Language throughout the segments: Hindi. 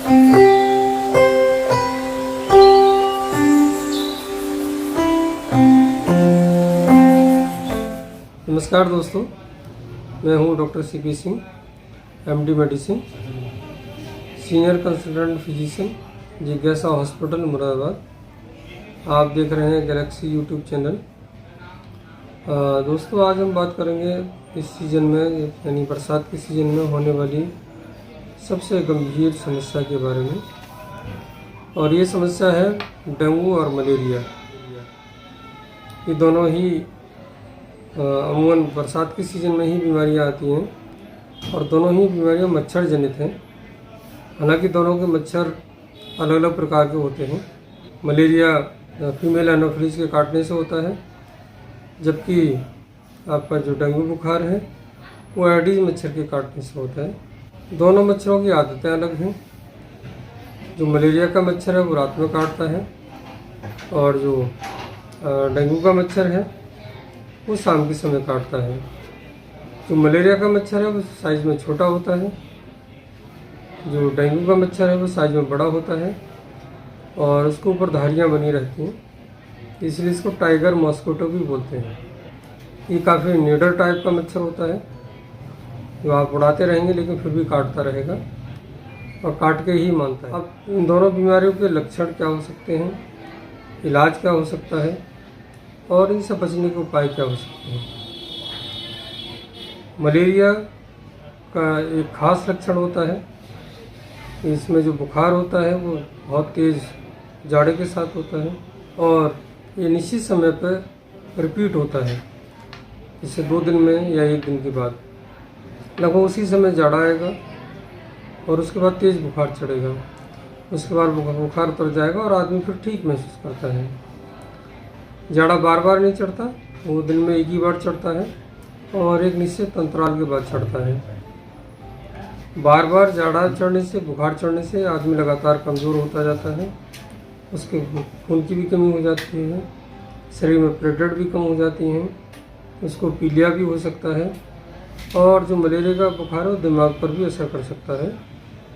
नमस्कार दोस्तों, मैं हूं doctor CP Singh, MD medicine, senior consultant physician, जिज्ञासा हॉस्पिटल मुरादाबाद। आप देख रहे हैं गैलेक्सी यूट्यूब चैनल। दोस्तों, आज हम बात करेंगे इस सीज़न में, यानी बरसात के सीज़न में होने वाली सबसे गंभीर समस्या के बारे में। और ये समस्या है डेंगू और मलेरिया। ये दोनों ही अमूमन बरसात के सीज़न में ही बीमारियां आती हैं और दोनों ही बीमारियां मच्छर जनित हैं। हालांकि दोनों के मच्छर अलग अलग प्रकार के होते हैं। मलेरिया फीमेल एनोफिलीज के काटने से होता है, जबकि आपका जो डेंगू बुखार है वो एडीज मच्छर के काटने से होता है। दोनों मच्छरों की आदतें अलग हैं। जो मलेरिया का मच्छर है वो रात में काटता है और जो डेंगू का मच्छर है वो शाम के समय काटता है। जो मलेरिया का मच्छर है वो साइज़ में छोटा होता है, जो डेंगू का मच्छर है वो साइज़ में बड़ा होता है और उसके ऊपर धारियाँ बनी रहती हैं, इसलिए इसको टाइगर मॉस्किटो भी बोलते हैं। ये काफ़ी निडर टाइप का मच्छर होता है, जो आप उड़ाते रहेंगे लेकिन फिर भी काटता रहेगा और काट के ही मानता है। अब इन दोनों बीमारियों के लक्षण क्या हो सकते हैं, इलाज क्या हो सकता है और इनसे बचने के उपाय क्या हो सकते हैं। मलेरिया का एक खास लक्षण होता है, इसमें जो बुखार होता है वो बहुत तेज़ जाड़े के साथ होता है और ये निश्चित समय पर रिपीट होता है, जैसे 2 दिन में या 1 दिन के बाद लगभग उसी समय जाड़ा आएगा और उसके बाद तेज़ बुखार चढ़ेगा। उसके बाद बुखार उतर जाएगा और आदमी फिर ठीक महसूस करता है। जाड़ा बार बार नहीं चढ़ता, वो दिन में एक ही बार चढ़ता है और एक निश्चित अंतराल के बाद चढ़ता है। बार बार जाड़ा चढ़ने से, बुखार चढ़ने से आदमी लगातार कमज़ोर होता जाता है, उसके खून की भी कमी हो जाती है, शरीर में प्लेटलेट भी कम हो जाती हैं, उसको पीलिया भी हो सकता है और जो मलेरिया का बुखार है वो दिमाग पर भी असर कर सकता है।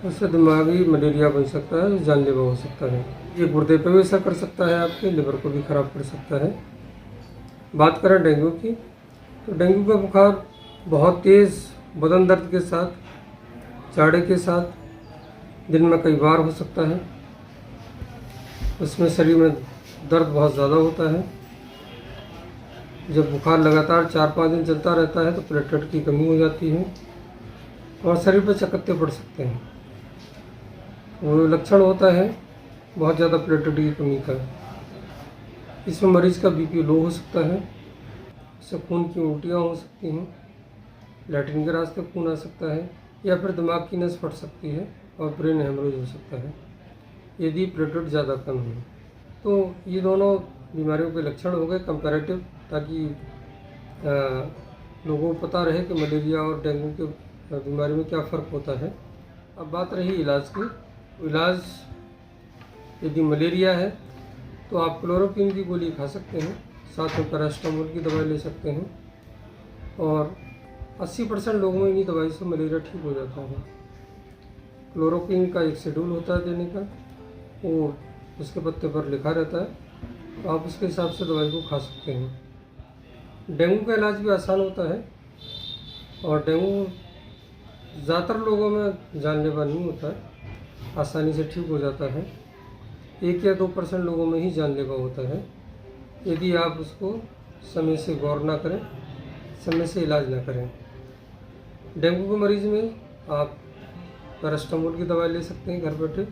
उससे दिमागी मलेरिया बन सकता है, जानलेवा हो सकता है। ये गुर्दे पर भी असर कर सकता है, आपके लिवर को भी ख़राब कर सकता है। बात करें डेंगू की, तो डेंगू का बुखार बहुत तेज़ बदन दर्द के साथ, जाड़े के साथ दिन में कई बार हो सकता है। उसमें शरीर में दर्द बहुत ज़्यादा होता है। जब बुखार लगातार 4-5 दिन चलता रहता है तो प्लेटलेट की कमी हो जाती है और शरीर पर चकत्ते पड़ सकते हैं। वो लक्षण होता है बहुत ज़्यादा प्लेटलेट की कमी का। इसमें मरीज़ का बीपी लो हो सकता है, इससे खून की उल्टियाँ हो सकती हैं, लैट्रिन के रास्ते खून आ सकता है या फिर दिमाग की नस फट सकती है और ब्रेन हेमरेज हो सकता है यदि प्लेटलेट ज़्यादा कम है। तो ये दोनों बीमारियों के लक्षण हो गए कंपैरेटिव, ताकि लोगों को पता रहे कि मलेरिया और डेंगू के बीमारी में क्या फ़र्क होता है। अब बात रही इलाज की। इलाज यदि मलेरिया है तो आप क्लोरोक्विन की गोली खा सकते हैं, साथ में पैरास्टामोल की दवाई ले सकते हैं और 80% लोगों में इन्हीं दवाई से मलेरिया ठीक हो जाता है। क्लोरोक्विन का एक शेड्यूल होता है देने का, वो उसके पत्ते पर लिखा रहता है, तो आप उसके हिसाब से दवाई को खा सकते हैं। डेंगू का इलाज भी आसान होता है और डेंगू ज़्यादातर लोगों में जानलेवा नहीं होता है, आसानी से ठीक हो जाता है। 1 या 2% लोगों में ही जानलेवा होता है यदि आप उसको समय से गौर ना करें, समय से इलाज ना करें। डेंगू के मरीज़ में आप पैरास्टामोल की दवाई ले सकते हैं घर बैठे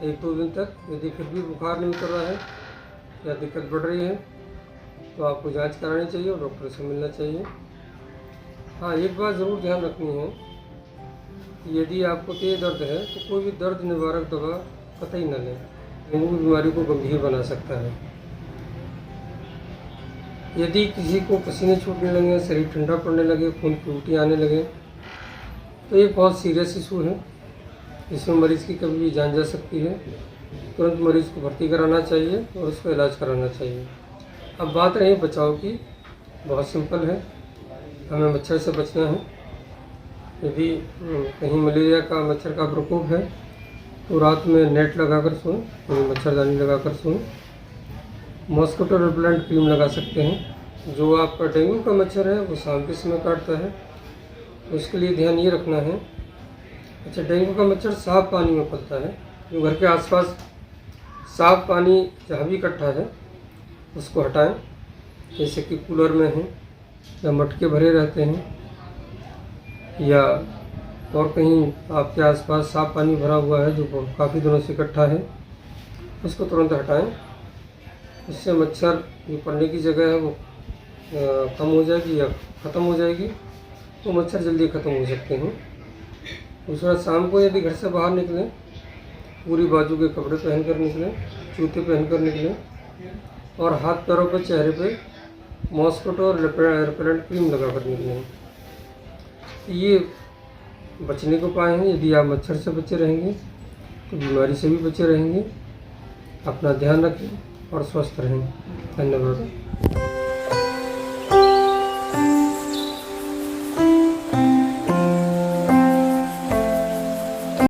1-2 दिन तक। यदि फिर भी बुखार नहीं उतर रहा है या दिक्कत बढ़ रही है तो आपको जांच करानी चाहिए और डॉक्टर से मिलना चाहिए। हाँ, एक बात ज़रूर ध्यान रखनी है कि यदि आपको तेज दर्द है तो कोई भी दर्द निवारक दवा कतई न लें, डेंगू की बीमारी को गंभीर बना सकता है। यदि किसी को पसीने छूटने लगे, शरीर ठंडा पड़ने लगे, खून की उल्टी आने लगे तो ये बहुत सीरियस इशू है, इसमें मरीज़ की कभी भी जान जा सकती है। तुरंत मरीज़ को भर्ती कराना चाहिए और उसका इलाज कराना चाहिए। अब बात रही बचाव की, बहुत सिंपल है, हमें मच्छर से बचना है। यदि कहीं मलेरिया का मच्छर का प्रकोप है तो रात में नेट लगाकर सोएं, यानी मच्छरदानी लगाकर सोएं। मॉस्किटो रिपेलेंट क्रीम लगा सकते हैं। जो आपका डेंगू का मच्छर है वो शाम के समय काटता है, उसके लिए ध्यान ये रखना है। अच्छा, डेंगू का मच्छर साफ पानी में पलता है। जो घर के आसपास साफ पानी जहाँ भी इकट्ठा है उसको हटाएं, जैसे कि कूलर में है या मटके भरे रहते हैं या और कहीं आपके आसपास साफ पानी भरा हुआ है जो काफ़ी दिनों से इकट्ठा है, उसको तुरंत हटाएं। इससे मच्छर जो पड़ने की जगह है वो कम हो जाएगी या ख़त्म हो जाएगी, तो मच्छर जल्दी ख़त्म हो सकते हैं। दूसरा, शाम को यदि घर से बाहर निकलें पूरी बाजू के कपड़े पहनकर निकलें, जूते पहनकर निकलें और हाथ पैरों पर चेहरे पे मॉस्किटो और रिपेलेंट क्रीम लगा कर निकलें। ये बचने को उपाय हैं। यदि आप मच्छर से बचे रहेंगे तो बीमारी से भी बचे रहेंगे। अपना ध्यान रखें और स्वस्थ रहें। धन्यवाद।